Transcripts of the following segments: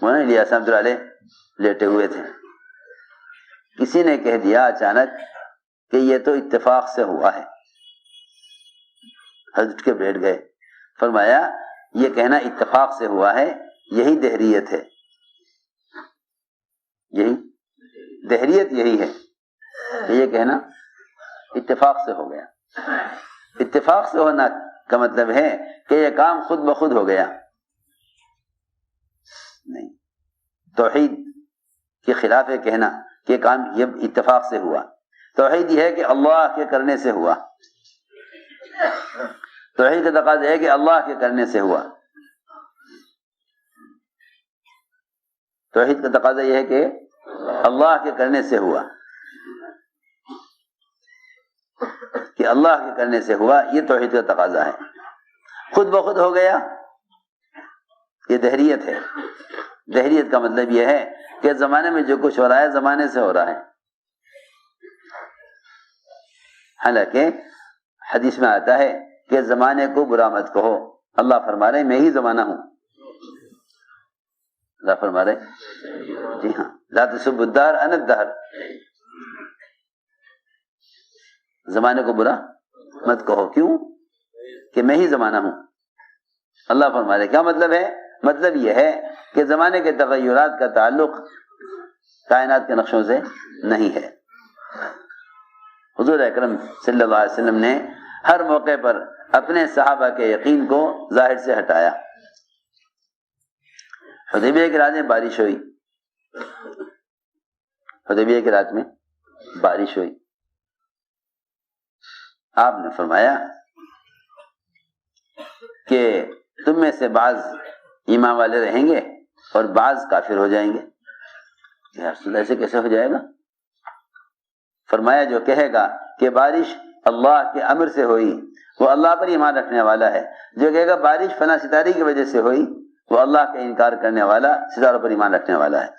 مولانا الیاس رحمۃ اللہ علیہ لیٹے ہوئے تھے، کسی نے کہہ دیا اچانک کہ یہ تو اتفاق سے ہوا ہے، حضرت کے بیٹھ گئے، فرمایا یہ کہنا اتفاق سے ہوا ہے یہی دہریت ہے، یہی دہریت یہی ہے کہ یہ کہنا اتفاق سے ہو گیا۔ اتفاق سے ہونا کا مطلب ہے کہ یہ کام خود بخود ہو گیا نہیں، توحید کے خلاف ہے کہنا کہ کام یہ اتفاق سے ہوا۔ توحید یہ ہے کہ اللہ کے کرنے سے ہوا، توحید کا تقاضا ہے کہ اللہ کے کرنے سے ہوا، توحید کا تقاضا یہ ہے کہ اللہ کے کرنے سے ہوا، کہ اللہ کے کرنے سے ہوا، یہ توحید کا تقاضا ہے۔ خود بخود ہو گیا یہ دہریت ہے۔ دہریت کا مطلب یہ ہے کہ زمانے میں جو کچھ ہو رہا ہے زمانے سے ہو رہا ہے، حالانکہ حدیث میں آتا ہے کہ زمانے کو برا مت کہو، اللہ فرما رہے میں ہی زمانہ ہوں، اللہ فرما رہے جی ہاں، لا تسبوا الدہر انا الدہر، زمانے کو برا مت کہو، کیوں کہ میں ہی زمانہ ہوں، اللہ فرما رہے۔ کیا مطلب ہے؟ مطلب یہ ہے کہ زمانے کے تغیرات کا تعلق کائنات کے نقشوں سے نہیں ہے۔ حضور اکرم صلی اللہ علیہ وسلم نے ہر موقع پر اپنے صحابہ کے یقین کو ظاہر سے ہٹایا۔ حدیبیہ کی رات میں بارش ہوئی، حدیبیہ کی رات میں بارش ہوئی، آپ نے فرمایا کہ تم میں سے بعض ایمان والے رہیں گے اور بعض کافر ہو جائیں گے۔ یا رسول اللہ ایسے کیسے ہو جائے گا؟ فرمایا جو کہے گا کہ بارش اللہ کے امر سے ہوئی وہ اللہ پر ایمان رکھنے والا ہے، جو کہے گا بارش فلاں ستارے کی وجہ سے ہوئی وہ اللہ کا انکار کرنے والا، ستاروں پر ایمان رکھنے والا ہے۔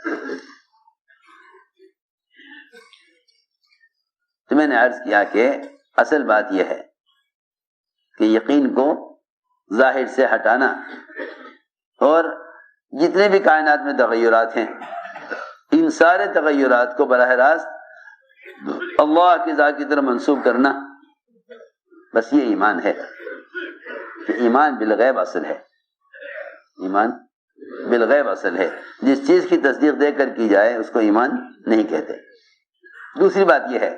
تو میں نے عرض کیا کہ اصل بات یہ ہے کہ یقین کو ظاہر سے ہٹانا، اور جتنے بھی کائنات میں تغیرات ہیں ان سارے تغیرات کو براہ راست اللہ کی ذات کی طرف منسوب کرنا، بس یہ ایمان ہے کہ ایمان بالغیب اصل ہے، ایمان بالغیب اصل ہے، جس چیز کی تصدیق دے کر کی جائے اس کو ایمان نہیں کہتے۔ دوسری بات یہ ہے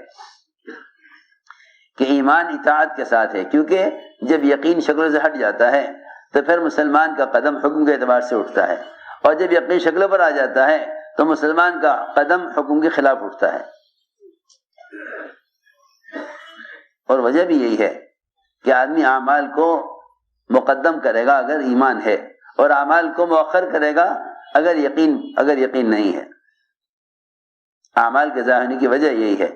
کہ ایمان اطاعت کے ساتھ ہے، کیونکہ جب یقین شکلوں سے ہٹ جاتا ہے تو پھر مسلمان کا قدم حکم کے اعتبار سے اٹھتا ہے، اور جب یقین شکلوں پر آ جاتا ہے تو مسلمان کا قدم حکم کے خلاف اٹھتا ہے۔ اور وجہ بھی یہی ہے کہ آدمی اعمال کو مقدم کرے گا اگر ایمان ہے، اور اعمال کو مؤخر کرے گا اگر یقین نہیں ہے۔ اعمال کے ظاہر ہونے کی وجہ یہی ہے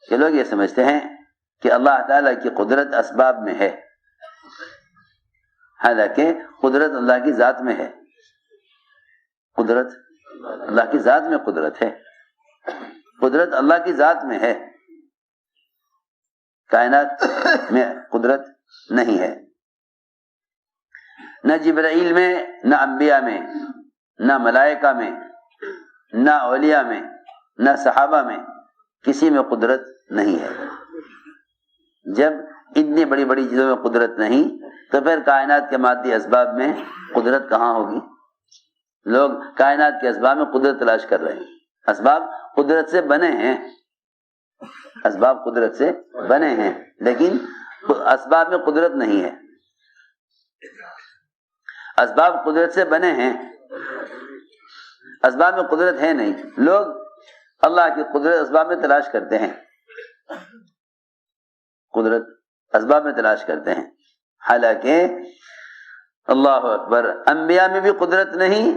کہ لوگ یہ سمجھتے ہیں کہ اللہ تعالیٰ کی قدرت اسباب میں ہے، حالانکہ قدرت اللہ کی ذات میں ہے، قدرت اللہ کی ذات میں قدرت ہے، قدرت اللہ کی ذات میں ہے، کائنات میں قدرت نہیں ہے۔ نہ جبرائیل میں، نہ انبیاء میں، نہ ملائکہ میں، نہ اولیاء میں، نہ صحابہ میں، کسی میں قدرت نہیں ہے۔ جب اتنی بڑی بڑی چیزوں میں قدرت نہیں تو پھر کائنات کے مادی اسباب میں قدرت کہاں ہوگی؟ لوگ کائنات کے اسباب میں قدرت تلاش کر رہے ہیں، اسباب قدرت سے بنے ہیں، اسباب قدرت سے بنے ہیں، لیکن اسباب میں قدرت نہیں ہے۔ اسباب قدرت سے بنے ہیں، اسباب میں قدرت ہے نہیں۔ لوگ اللہ کی قدرت اسباب میں تلاش کرتے ہیں، قدرت اسباب میں تلاش کرتے ہیں، حالانکہ اللہ اکبر، انبیاء میں بھی قدرت نہیں،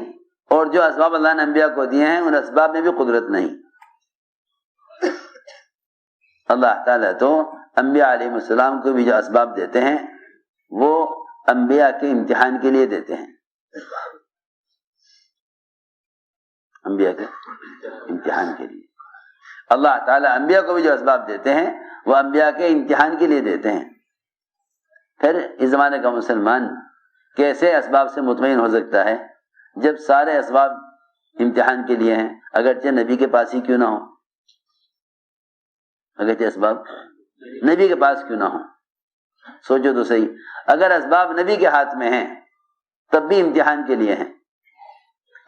اور جو اسباب اللہ نے انبیاء کو دیے ہیں ان اسباب میں بھی قدرت نہیں۔ اللہ تعالیٰ تو انبیاء علیہ السلام کو بھی جو اسباب دیتے ہیں وہ انبیاء کے امتحان کے لیے دیتے ہیں، انبیاء کے امتحان کے لیے۔ اللہ تعالیٰ انبیاء کو بھی جو اسباب دیتے ہیں وہ انبیاء کے امتحان کے لیے دیتے ہیں۔ پھر اس زمانے کا مسلمان کیسے اسباب سے مطمئن ہو سکتا ہے جب سارے اسباب امتحان کے لیے ہیں، اگرچہ نبی کے پاس ہی کیوں نہ ہو، اگرچہ اسباب نبی کے پاس کیوں نہ ہو، سوچو تو صحیح، اگر اسباب نبی کے ہاتھ میں ہیں تب بھی امتحان کے لیے ہیں۔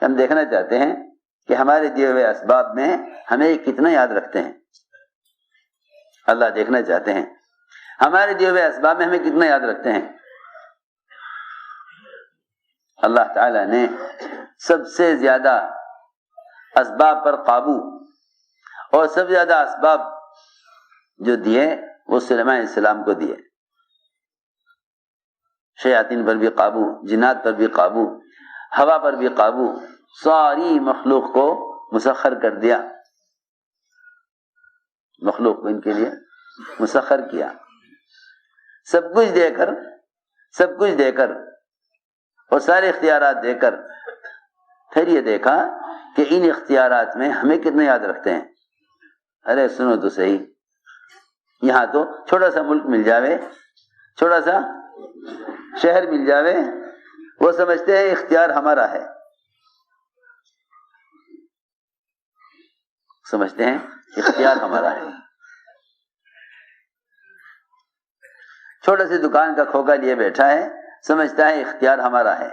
ہم دیکھنا چاہتے ہیں کہ ہمارے دیے ہوئے اسباب میں ہمیں کتنا یاد رکھتے ہیں۔ اللہ دیکھنا چاہتے ہیں ہمارے دیے ہوئے اسباب میں ہمیں کتنا یاد رکھتے ہیں۔ اللہ تعالی نے سب سے زیادہ اسباب پر قابو اور سب سے زیادہ اسباب جو دیے وہ سلیمان علیہ السلام کو دیے۔ شیاطین پر بھی قابو، جنات پر بھی قابو، ہوا پر بھی قابو، ساری مخلوق کو مسخر کر دیا، مخلوق کو ان کے لیے مسخر کیا، سب کچھ دے کر اور سارے اختیارات دے کر، پھر یہ دیکھا کہ ان اختیارات میں ہمیں کتنے یاد رکھتے ہیں۔ ارے سنو تو صحیح، یہاں تو چھوٹا سا ملک مل جاوے، چھوٹا سا شہر مل جاوے، وہ سمجھتے ہیں اختیار ہمارا ہے، سمجھتے ہیں اختیار ہمارا ہے۔ چھوٹا سی دکان کا کھوکا لیے بیٹھا ہے، سمجھتا ہے اختیار ہمارا ہے۔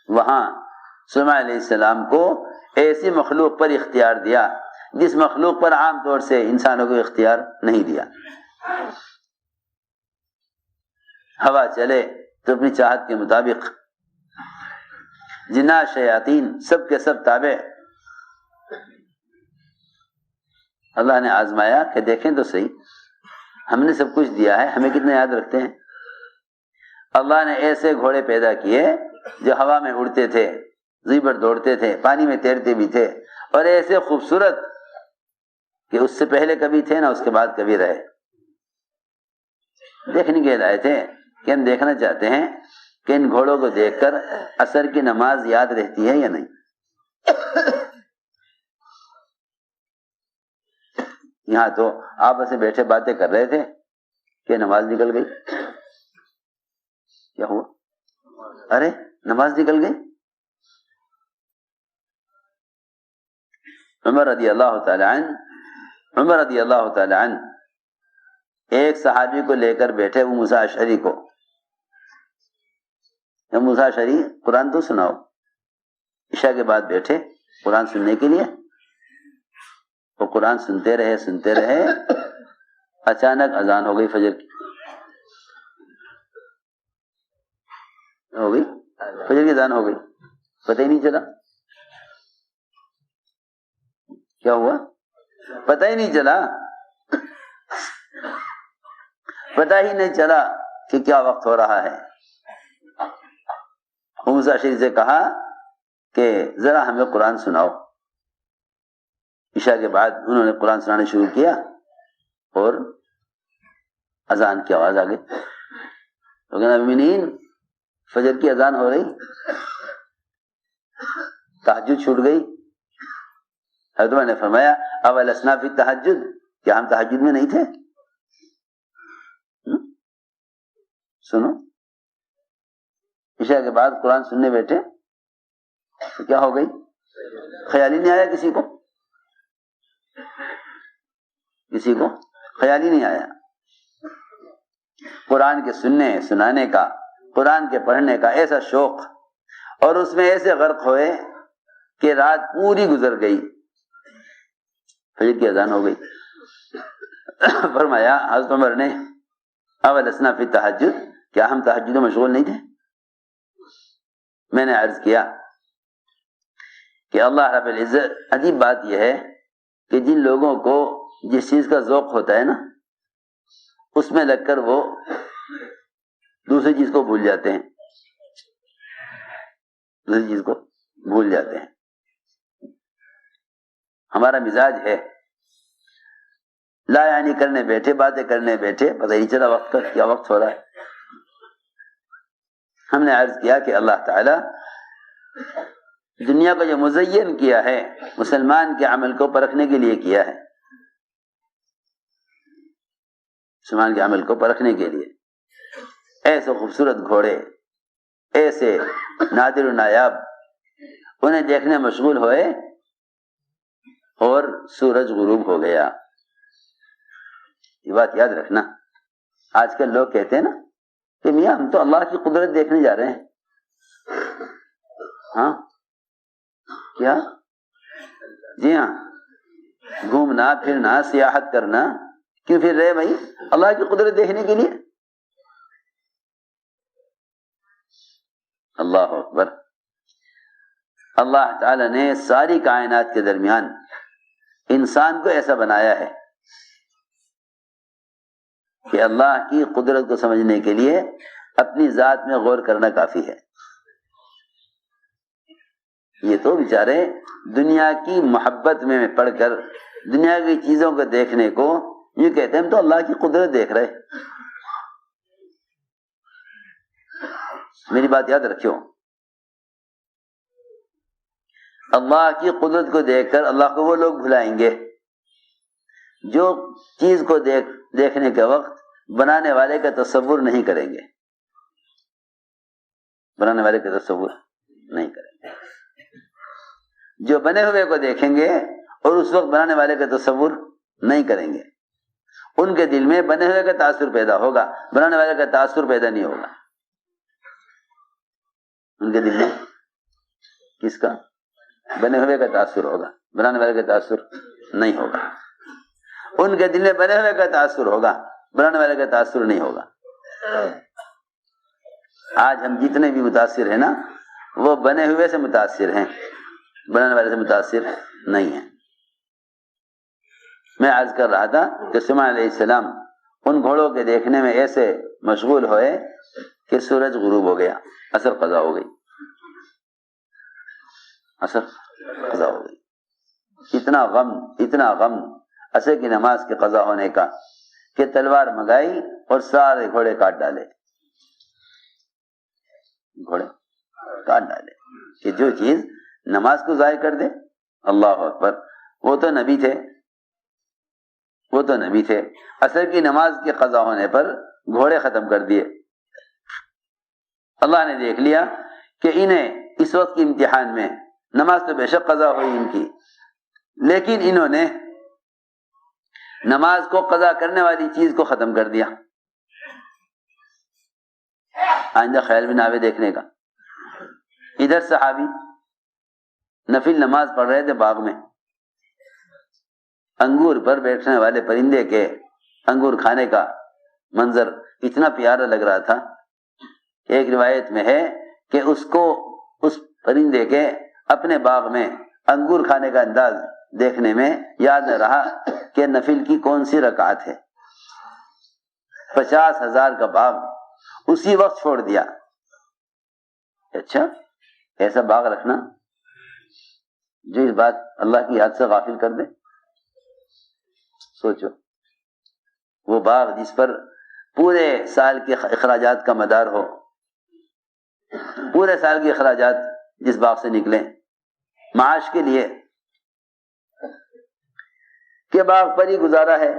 وہاں سلیمان علیہ السلام کو ایسی مخلوق پر اختیار دیا جس مخلوق پر عام طور سے انسانوں کو اختیار نہیں دیا۔ ہوا چلے تو اپنی چاہت کے مطابق، جنات شیاطین سب کے سب تابع۔ اللہ نے آزمایا کہ دیکھیں تو صحیح، ہم نے سب کچھ دیا ہے، ہمیں کتنا یاد رکھتے ہیں۔ اللہ نے ایسے گھوڑے پیدا کیے جو ہوا میں اڑتے تھے، زیبر دوڑتے تھے، پانی میں تیرتے بھی تھے، اور ایسے خوبصورت کہ اس سے پہلے کبھی تھے نہ اس کے بعد کبھی رہے۔ دیکھنے کے لائے تھے کہ ہم دیکھنا چاہتے ہیں کہ ان گھوڑوں کو دیکھ کر عصر کی نماز یاد رہتی ہے یا نہیں۔ یہاں تو آپس میں بیٹھے باتیں کر رہے تھے کہ نماز نکل گئی۔ کیا ہوا؟ ارے نماز نکل گئی۔ عمر رضی اللہ تعالی عنہ ایک صحابی کو لے کر بیٹھے، وہ موسیٰ اشعری کو۔ موسیٰ اشعری قرآن تو سناؤ، عشاء کے بعد بیٹھے قرآن سننے کے لیے۔ وہ قرآن سنتے رہے، اچانک اذان ہو گئی فجر کی، فجر کی اذان ہو گئی، پتہ ہی نہیں چلا کیا ہوا، پتہ ہی نہیں چلا کہ کیا وقت ہو رہا ہے۔ موسیٰ اشعری سے کہا کہ ذرا ہمیں قرآن سناؤ۔ عشاء کے بعد انہوں نے قرآن سنانا شروع کیا اور اذان کی آواز آ گئی۔ مومنین فجر کی اذان ہو رہی، تہجد چھوٹ گئی۔ حضرت عمر نے فرمایا اولسنا فی التہجد، کیا ہم تہجد میں نہیں تھے؟ سنو، عشاء کے بعد قرآن سننے بیٹھے تو کیا ہو گئی؟ خیال ہی نہیں آیا کسی کو خیال ہی نہیں آیا۔ قرآن کے سنانے کا، قرآن کے پڑھنے کا ایسا شوق، اور اس میں ایسے غرق ہوئے کہ رات پوری گزر گئی، فجر کی اذان ہو گئی۔ فرمایا حضرت عمر نے اولسنا فی التہجد، کیا ہم تہجد میں مشغول نہیں تھے؟ میں نے عرض کیا کہ اللہ رب العزت، عجیب بات یہ ہے کہ جن لوگوں کو جس چیز کا ذوق ہوتا ہے نا، اس میں لگ کر وہ دوسری چیز کو بھول جاتے ہیں، ہمارا مزاج ہے، لا یعنی کرنے بیٹھے، باتیں کرنے بیٹھے، پتہ ہی چلا وقت کا کیا وقت ہو رہا ہے۔ ہم نے عرض کیا کہ اللہ تعالی دنیا کو جو مزین کیا ہے مسلمان کے عمل کو پرکھنے کے لیے کیا ہے، مسلمان کے عمل کو پرکھنے کے لیے۔ ایسے خوبصورت گھوڑے، ایسے نادر و نایاب انہیں دیکھنے مشغول ہوئے اور سورج غروب ہو گیا. یہ بات یاد رکھنا. آج کل لوگ کہتے ہیں نا کہ میاں ہم تو اللہ کی قدرت دیکھنے جا رہے ہیں. ہاں کیا؟ جی ہاں، گھومنا پھرنا سیاحت کرنا. کیوں پھر رہے بھائی؟ اللہ کی قدرت دیکھنے کے لیے. اللہ اکبر. اللہ تعالی نے ساری کائنات کے درمیان انسان کو ایسا بنایا ہے کہ اللہ کی قدرت کو سمجھنے کے لیے اپنی ذات میں غور کرنا کافی ہے. یہ تو بیچارے دنیا کی محبت میں پڑھ کر دنیا کی چیزوں کو دیکھنے کو یہ کہتے ہیں ہم تو اللہ کی قدرت دیکھ رہے. میری بات یاد رکھو، اللہ کی قدرت کو دیکھ کر اللہ کو وہ لوگ بھلائیں گے جو چیز کو دیکھنے کے وقت بنانے والے کا تصور نہیں کریں گے. بنانے والے کا تصور نہیں کریں گے. جو بنے ہوئے کو دیکھیں گے اور اس وقت بنانے والے کا تصور نہیں کریں گے، ان کے دل میں بنے ہوئے کا تاثر پیدا ہوگا، بنانے والے کا تاثر پیدا نہیں ہوگا. ان کے دل میں کس کا؟ بنے ہوئے کا تاثر ہوگا، بنانے والے کا تاثر نہیں ہوگا. ان کے دل میں بنے ہوئے کا تاثر ہوگا، بنانے والے کا تاثر نہیں ہوگا. آج ہم جتنے بھی متاثر ہیں نا وہ بنے ہوئے سے متاثر ہیں، بنانے والے سے متاثر نہیں ہیں. میں عرض کر رہا تھا کہ سلیمان علیہ السلام ان گھوڑوں کے دیکھنے میں ایسے مشغول ہوئے کہ سورج غروب ہو گیا، عصر قضا ہو گئی. عصر قضا ہو گئی. اتنا غم عصر کی نماز کے قضا ہونے کا کہ تلوار منگائی اور سارے گھوڑے کاٹ ڈالے. گھوڑے کاٹ ڈالے کہ جو چیز نماز کو ضائع کر دے. اللہ اکبر. وہ تو نبی تھے. عصر کی نماز کے قضا ہونے پر گھوڑے ختم کر دیے. اللہ نے دیکھ لیا کہ انہیں اس وقت کے امتحان میں نماز تو بے شک قضا ہوئی ان کی، لیکن انہوں نے نماز کو قضا کرنے والی چیز کو ختم کر دیا. آئندہ خیال بھی نہ آوے دیکھنے کا. ادھر صحابی نفل نماز پڑھ رہے تھے باغ میں، انگور پر بیٹھنے والے پرندے کے انگور کھانے کا منظر اتنا پیارا لگ رہا تھا. ایک روایت میں ہے کہ اس پرندے کے اپنے باغ میں انگور کھانے کا انداز دیکھنے میں یاد نہ رہا کہ نفل کی کون سی رکعت ہے. 50,000 کا باغ اسی وقت چھوڑ دیا. اچھا ایسا باغ رکھنا جو اس بات اللہ کی یاد سے غافل کر دے. سوچو وہ باغ جس پر پورے سال کے اخراجات کا مدار ہو، پورے سال کے اخراجات جس باغ سے نکلیں معاش کے لیے، کہ باغ پر ہی گزارا ہے